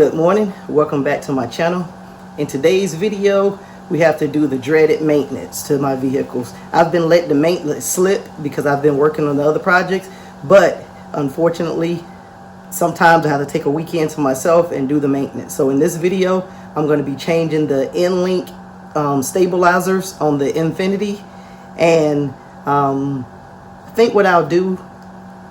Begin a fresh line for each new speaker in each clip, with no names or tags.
Good morning, welcome back to my channel. In today's video we have to do the dreaded maintenance to my vehicles. I've been letting the maintenance slip because I've been working on the other projects, but unfortunately sometimes I have to take a weekend to myself and do the maintenance. So in this video I'm going to be changing the N-Link stabilizers on the Infiniti, and I think what I'll do,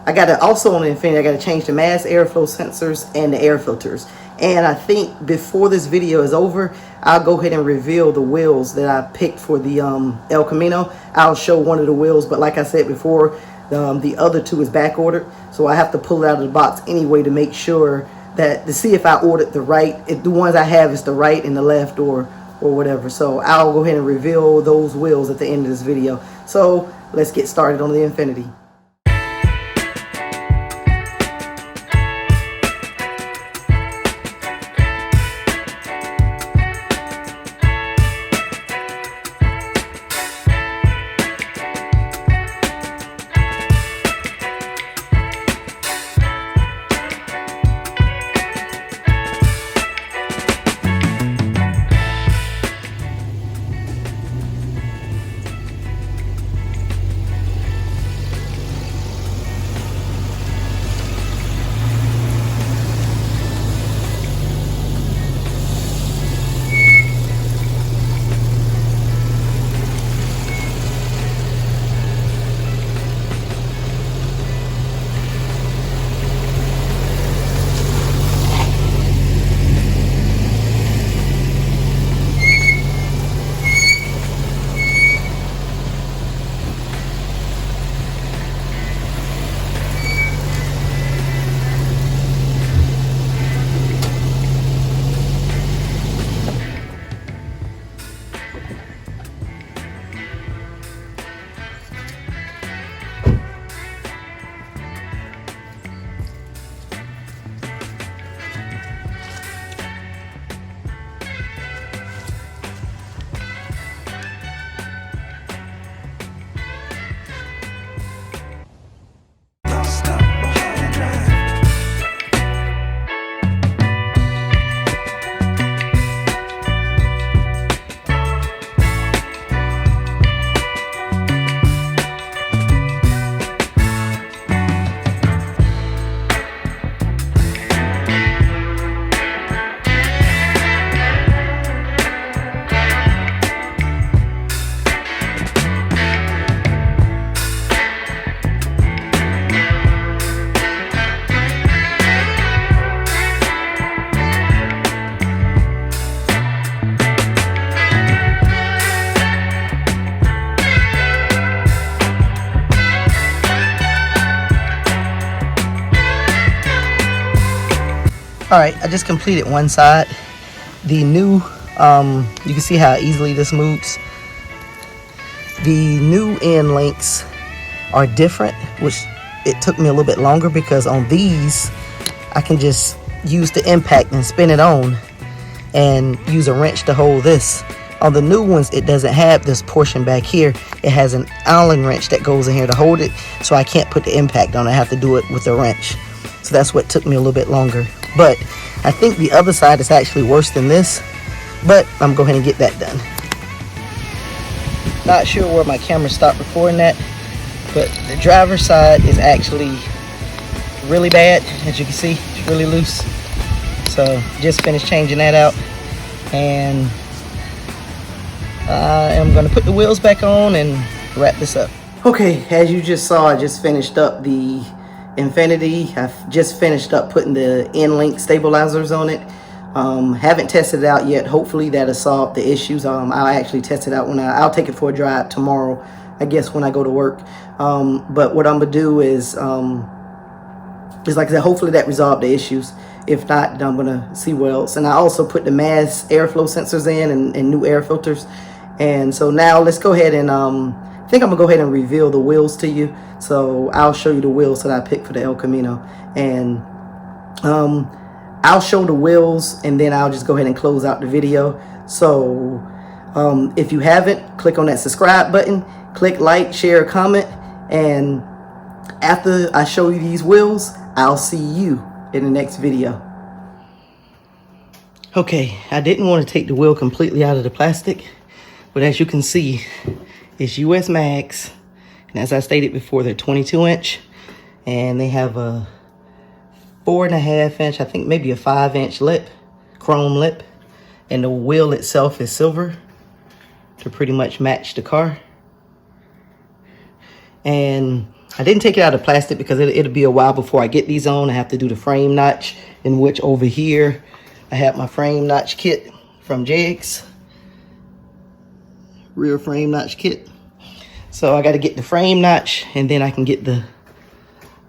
I got to also on the Infiniti, I got to change the mass airflow sensors and the air filters. And I think before this video is over, I'll go ahead and reveal the wheels that I picked for the El Camino. I'll show one of the wheels, but like I said before, the other two is back ordered, so I have to pull it out of the box anyway to make sure that, to see if I ordered the right, if the ones I have is the right and the left or whatever. So I'll go ahead and reveal those wheels at the end of this video. So let's get started on the Infiniti. All right, I just completed one side. The new, you can see how easily this moves. The new end links are different, which it took me a little bit longer because on these, I can just use the impact and spin it on and use a wrench to hold this. On the new ones, it doesn't have this portion back here. It has an Allen wrench that goes in here to hold it, so I can't put the impact on. I have to do it with a wrench. So that's what took me a little bit longer. But I think the other side is actually worse than this, but I'm going to go ahead and get that done. Not sure where my camera stopped recording that, but the driver's side is actually really bad. As you can see, it's really loose. So just finished changing that out, and I am going to put the wheels back on and wrap this up. Okay, as you just saw, I just finished up the Infiniti. I've just finished up putting the N-Link stabilizers on it. Haven't tested it out yet. Hopefully that'll solve the issues. I'll actually test it out when I'll take it for a drive tomorrow, I guess, when I go to work. But what I'm gonna do is like I said, hopefully that resolved the issues. If not, then I'm gonna see what else. And I also put the mass airflow sensors in and new air filters. And so now let's go ahead and I think I'm gonna go ahead and reveal the wheels to you. So I'll show you the wheels that I picked for the El Camino, and I'll show the wheels and then I'll just go ahead and close out the video. So if you haven't, click on that subscribe button, click like, share, comment, and after I show you these wheels, I'll see you in the next video. Okay, I didn't want to take the wheel completely out of the plastic, but as you can see, it's US mags. And as I stated before, they're 22-inch, and they have a 4.5-inch, I think maybe a 5-inch lip, chrome lip, and the wheel itself is silver to pretty much match the car. And I didn't take it out of plastic because it'll be a while before I get these on. I have to do the frame notch, in which over here I have my frame notch kit from Jegs, rear frame notch kit. So I got to get the frame notch, and then I can get the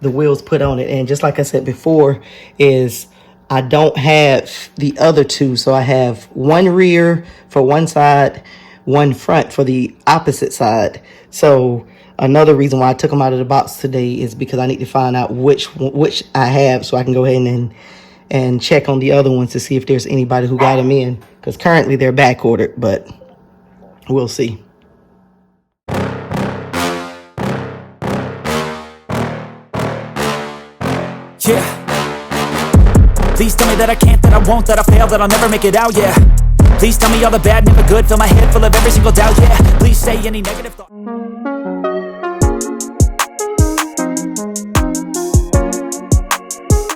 wheels put on it. And just like I said before, is I don't have the other two. So I have one rear for one side, one front for the opposite side. So another reason why I took them out of the box today is because I need to find out which I have, so I can go ahead and check on the other ones to see if there's anybody who got them in, because currently they're back ordered, but we'll see.
Yeah. Please tell me that I can't, that I won't, that I fail, that I'll never make it out, yeah. Please tell me all the bad, never good, fill my head full of every single doubt, yeah. Please say any negative thought.